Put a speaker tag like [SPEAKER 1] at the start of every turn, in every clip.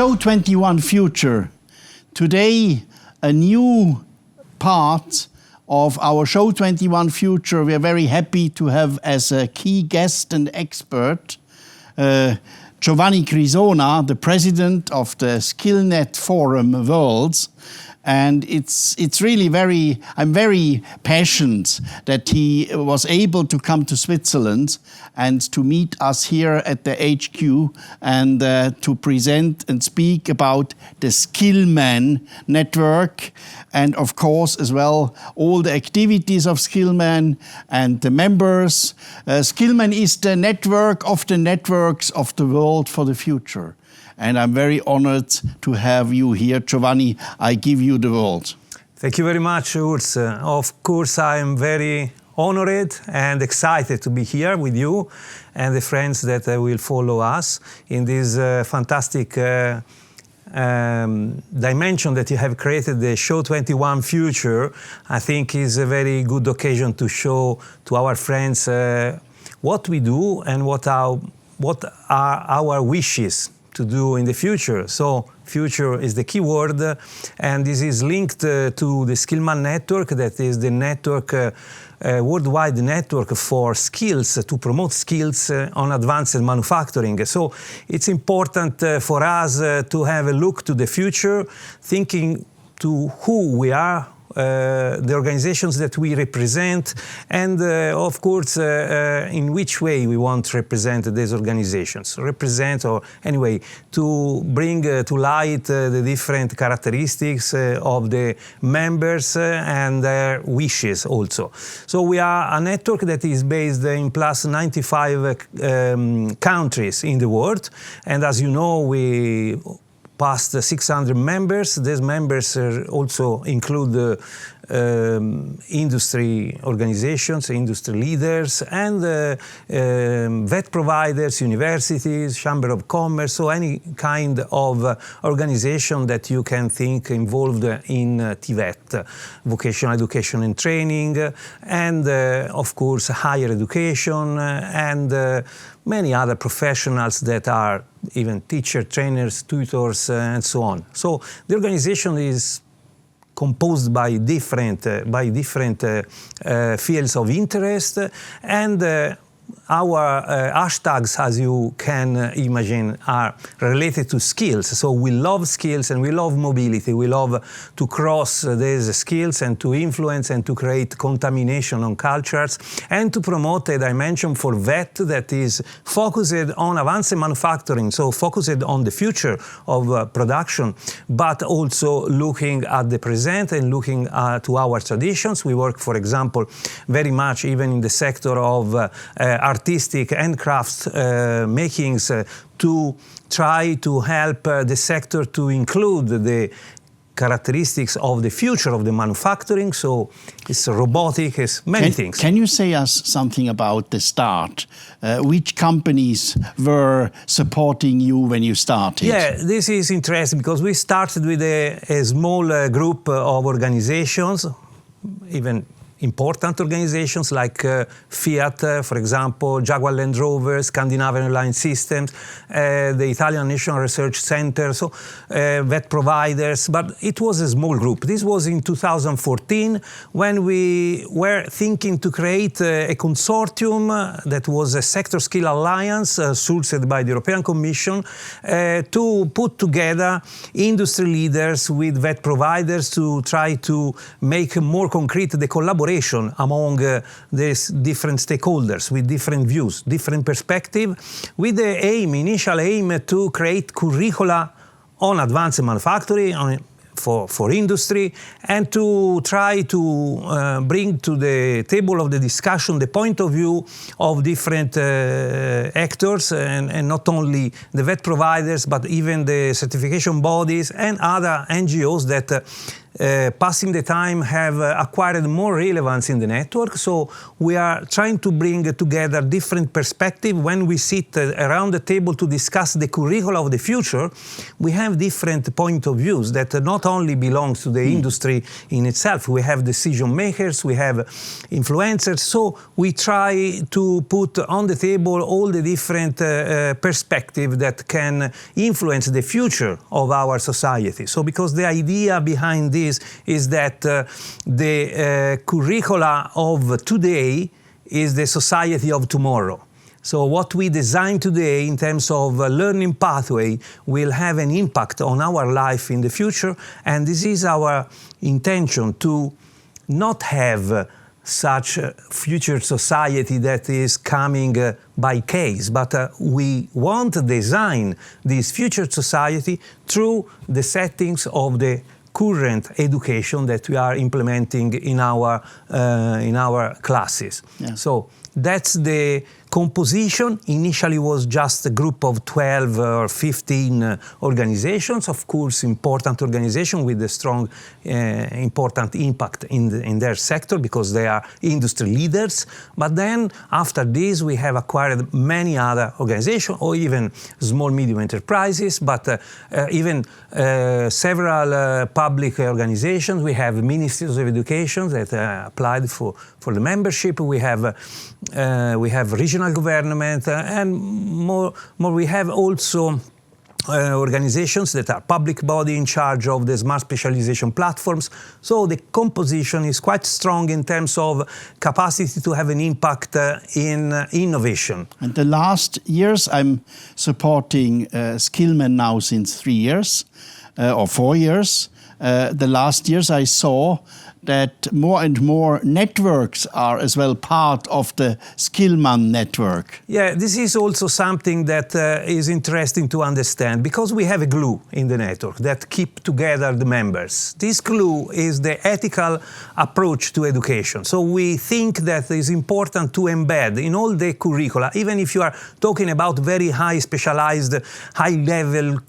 [SPEAKER 1] Show21future. Today, a new part of our Show21future. We are very happy to have as a key guest and expert Giovanni Grisona, the president of the Skillnet Forum Worlds. And it's really I'm very passionate that he was able to come to Switzerland and to meet us here at the HQ and to present and speak about the Skillman network and of course as well all the activities of Skillman and the members. Skillman is the network of the networks of the world for the future. And I'm very honored to have you here. Giovanni, I give you the word.
[SPEAKER 2] Thank you very much, Urs. Of course, I am very honored and excited to be here with you and the friends that will follow us in this fantastic dimension that you have created, the Show21future. I think is a very good occasion to show to our friends what we do and what are our wishes to do in the future. So future is the key word, and this is linked to the Skillman network, that is the network, worldwide network for skills, to promote skills on advanced manufacturing. So it's important for us to have a look to the future, thinking to who we are, the organizations that we represent, and of course in which way we want to represent these organizations. Represent, or anyway, to bring to light the different characteristics of the members and their wishes also. So we are a network that is based in plus 95 countries in the world, and as you know, we past 600 members. These members also include industry organizations, industry leaders, and vet providers, universities, chamber of commerce, so any kind of organization that you can think involved in TVET, vocational education and training, and of course higher education, and many other professionals that are even teachers, trainers, tutors, and so on. So the organization is composed by different fields of interest, and our hashtags, as you can imagine, are related to skills. So we love skills and we love mobility. We love to cross these skills and to influence and to create contamination on cultures and to promote a dimension for VET that is focused on advanced manufacturing, so focused on the future of production, but also looking at the present and looking to our traditions. We work, for example, very much even in the sector of artistic and crafts makings to try to help the sector to include the characteristics of the future of the manufacturing. So it's robotic, it's many things.
[SPEAKER 1] Can you say us something about the start? Which companies were supporting you when you started?
[SPEAKER 2] Yeah, this is interesting because we started with a small group of organizations, even important organizations like Fiat, for example, Jaguar Land Rover, Scandinavian Airline Systems, the Italian National Research Center, so vet providers, but it was a small group. This was in 2014 when we were thinking to create a consortium that was a sector skill alliance sourced by the European Commission to put together industry leaders with vet providers to try to make more concrete the collaboration among these different stakeholders with different views, different perspective, with the initial aim to create curricula on advanced manufacturing, for industry, and to try to bring to the table of the discussion the point of view of different actors, and not only the vet providers, but even the certification bodies and other NGOs that passing the time, have acquired more relevance in the network. So we are trying to bring together different perspectives. When we sit around the table to discuss the curricula of the future, we have different point of views that not only belongs to the industry in itself. We have decision makers, we have influencers. So we try to put on the table all the different perspectives that can influence the future of our society. So because the idea behind this is that the curricula of today is the society of tomorrow. So what we design today in terms of learning pathway will have an impact on our life in the future, and this is our intention, to not have such a future society that is coming by case, but we want to design this future society through the settings of the current education that we are implementing in our classes.
[SPEAKER 1] Yeah.
[SPEAKER 2] So that's the composition. Initially was just a group of 12 or 15 organizations, of course important organizations with a strong important impact in their sector because they are industry leaders. But then after this we have acquired many other organizations, or even small medium enterprises, but even several public organizations. We have ministries of education that applied for the membership. We have regional government, and more we have also organizations that are public body in charge of the smart specialization platforms. So the composition is quite strong in terms of capacity to have an impact in innovation.
[SPEAKER 1] And the last years I'm supporting Skillman now since 3 years or 4 years. The last years I saw that more and more networks are as well part of the Skillman network.
[SPEAKER 2] Yeah, this is also something that is interesting to understand, because we have a glue in the network that keep together the members. This glue is the ethical approach to education. So we think that it's important to embed in all the curricula, even if you are talking about very high specialized, high-level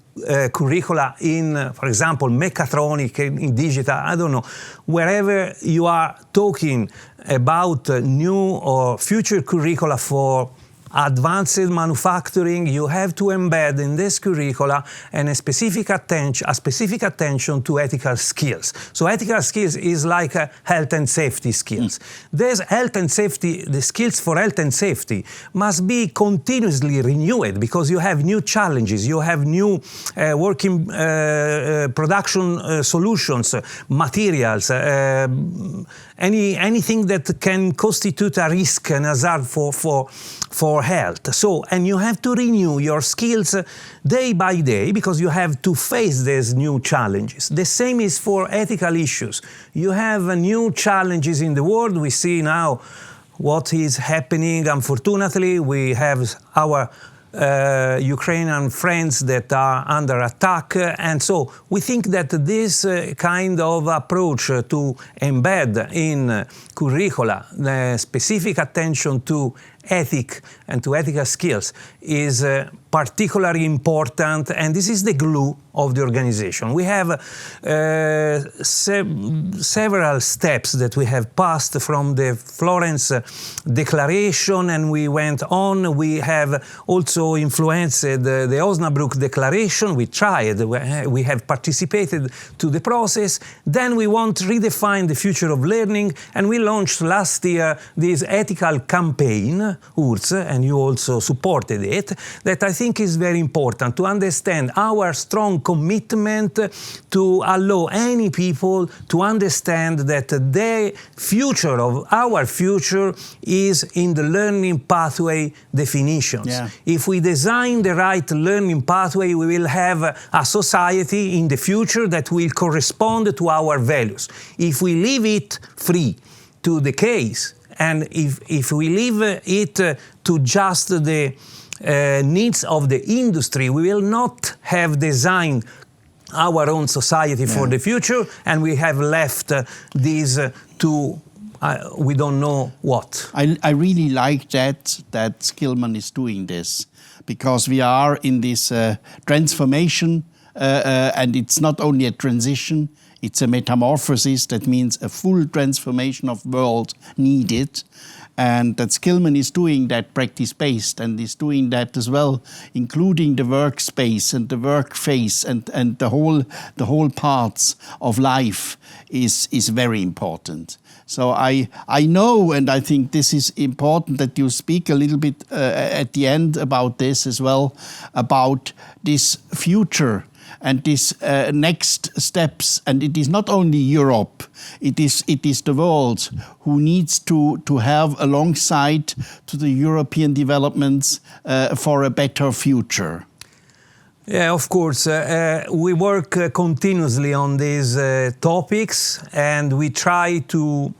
[SPEAKER 2] curricula in, for example, mechatronic, in digital, I don't know, wherever you are talking about new or future curricula for advanced manufacturing, you have to embed in this curricula and a specific attention to ethical skills. So ethical skills is like health and safety skills. There's health and safety, the skills for health and safety must be continuously renewed, because you have new challenges, you have new working production solutions, materials, anything that can constitute a risk and hazard for health. So, and you have to renew your skills day by day, because you have to face these new challenges. The same is for ethical issues. You have new challenges in the world. We see now what is happening. Unfortunately, we have our Ukrainian friends that are under attack, and so we think that this kind of approach to embed in curricula the specific attention to ethic and to ethical skills is particularly important, and this is the glue of the organization. We have several steps that we have passed from the Florence Declaration, and we went on. We have also influenced the Osnabrück Declaration. We tried, we have participated to the process. Then we want to redefine the future of learning, and we launched last year this ethical campaign, URS, and you also supported it, that I think is very important to understand our strong commitment to allow any people to understand that the future of our future is in the learning pathway definitions.
[SPEAKER 1] Yeah.
[SPEAKER 2] If we design the right learning pathway, we will have a society in the future that will correspond to our values. If we leave it free to the case, and if we leave it to just the needs of the industry, we will not have designed our own society for the future, and we have left this to we don't know what.
[SPEAKER 1] I really like that Skillman is doing this, because we are in this transformation and it's not only a transition, it's a metamorphosis. That means a full transformation of world needed. And that Skillman is doing that practice-based and is doing that as well, including the workspace and the work phase and the whole parts of life is very important. So I know, and I think this is important that you speak a little bit at the end about this as well, about this future and these next steps. And it is not only Europe, it is the world who needs to have alongside to the European developments for a better future.
[SPEAKER 2] Yeah, of course. We work continuously on these topics, and we try to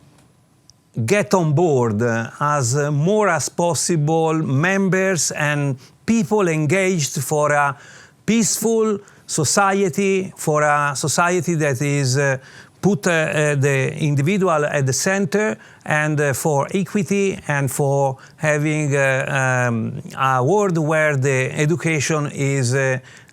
[SPEAKER 2] get on board as more as possible members and people engaged for a peaceful society, for a society that is put the individual at the center, and for equity, and for having a world where the education is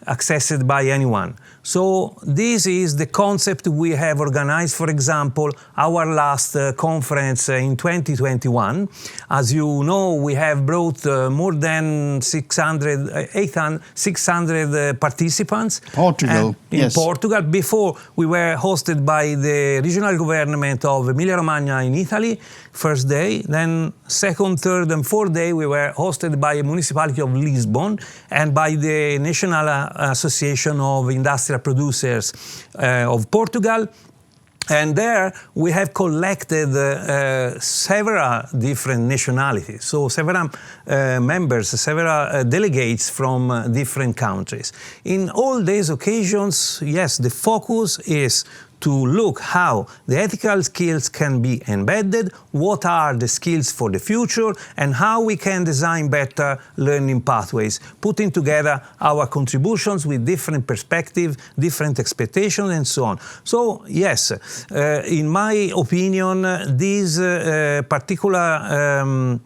[SPEAKER 2] accessed by anyone. So this is the concept we have organized. For example, our last conference in 2021. As you know, we have brought more than 600 participants.
[SPEAKER 1] Portugal,
[SPEAKER 2] in
[SPEAKER 1] yes.
[SPEAKER 2] Portugal. Before, we were hosted by the regional government of Emilia-Romagna in Italy, first day. Then second, third, and fourth day, we were hosted by the municipality of Lisbon and by the National Association of Industrial Producers of Portugal. And there we have collected several different nationalities, so several members, several delegates from different countries. In all these occasions, yes, the focus is to look how the ethical skills can be embedded, what are the skills for the future, and how we can design better learning pathways, putting together our contributions with different perspectives, different expectations, and so on. So, yes, in my opinion, this particular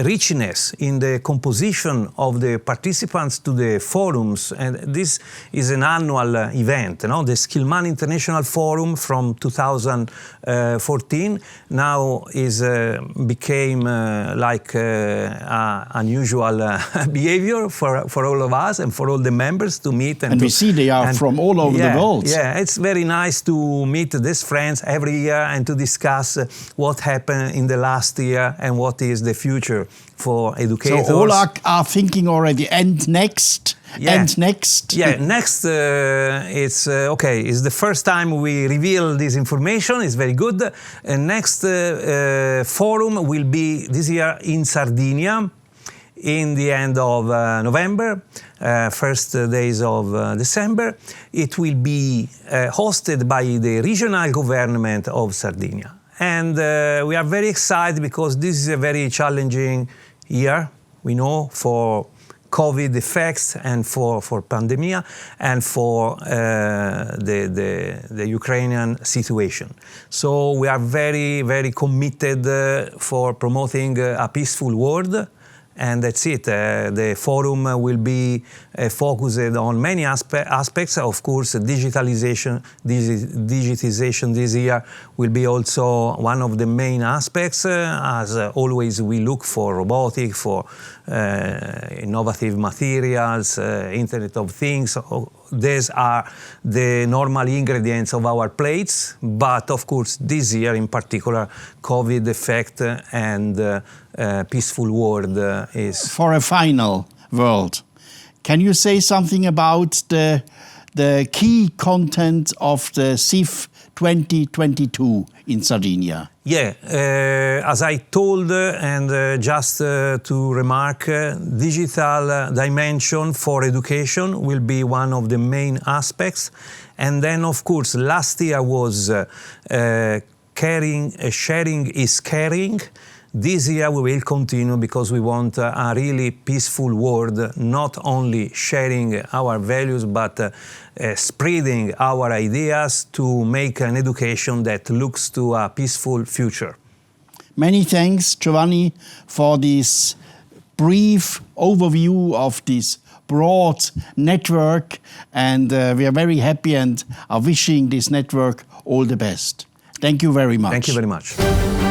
[SPEAKER 2] richness in the composition of the participants to the forums, and this is an annual event, the Skillman International Forum from 2014 now is became like unusual behavior for all of us and for all the members to meet.
[SPEAKER 1] And we see they are from all over the world.
[SPEAKER 2] Yeah, it's very nice to meet these friends every year and to discuss what happened in the last year and what is the future for educators.
[SPEAKER 1] So all are thinking already, and next?
[SPEAKER 2] Yeah.
[SPEAKER 1] And next?
[SPEAKER 2] Yeah, next it's okay. It's the first time we reveal this information. It's very good. Next forum will be this year in Sardinia, in the end of November, first days of December. It will be hosted by the regional government of Sardinia. And we are very excited because this is a very challenging year, we know, for COVID effects and for pandemic and for the Ukrainian situation. So we are very, very committed for promoting a peaceful world. And that's it. The forum will be focused on many aspects. Of course, digitization this year will be also one of the main aspects. As always, we look for robotics, for innovative materials, Internet of Things. These are the normal ingredients of our plates. But of course, this year in particular, COVID effect and peaceful world is...
[SPEAKER 1] For a final world, can you say something about the key content of the CIF 2022 in Sardinia?
[SPEAKER 2] Yeah, as I told, and just to remark, digital dimension for education will be one of the main aspects. And then, of course, last year was sharing is caring. This year we will continue because we want a really peaceful world, not only sharing our values, but spreading our ideas to make an education that looks to a peaceful future.
[SPEAKER 1] Many thanks, Giovanni, for this brief overview of this broad network, and we are very happy and are wishing this network all the best. Thank you very much.
[SPEAKER 2] Thank you very much.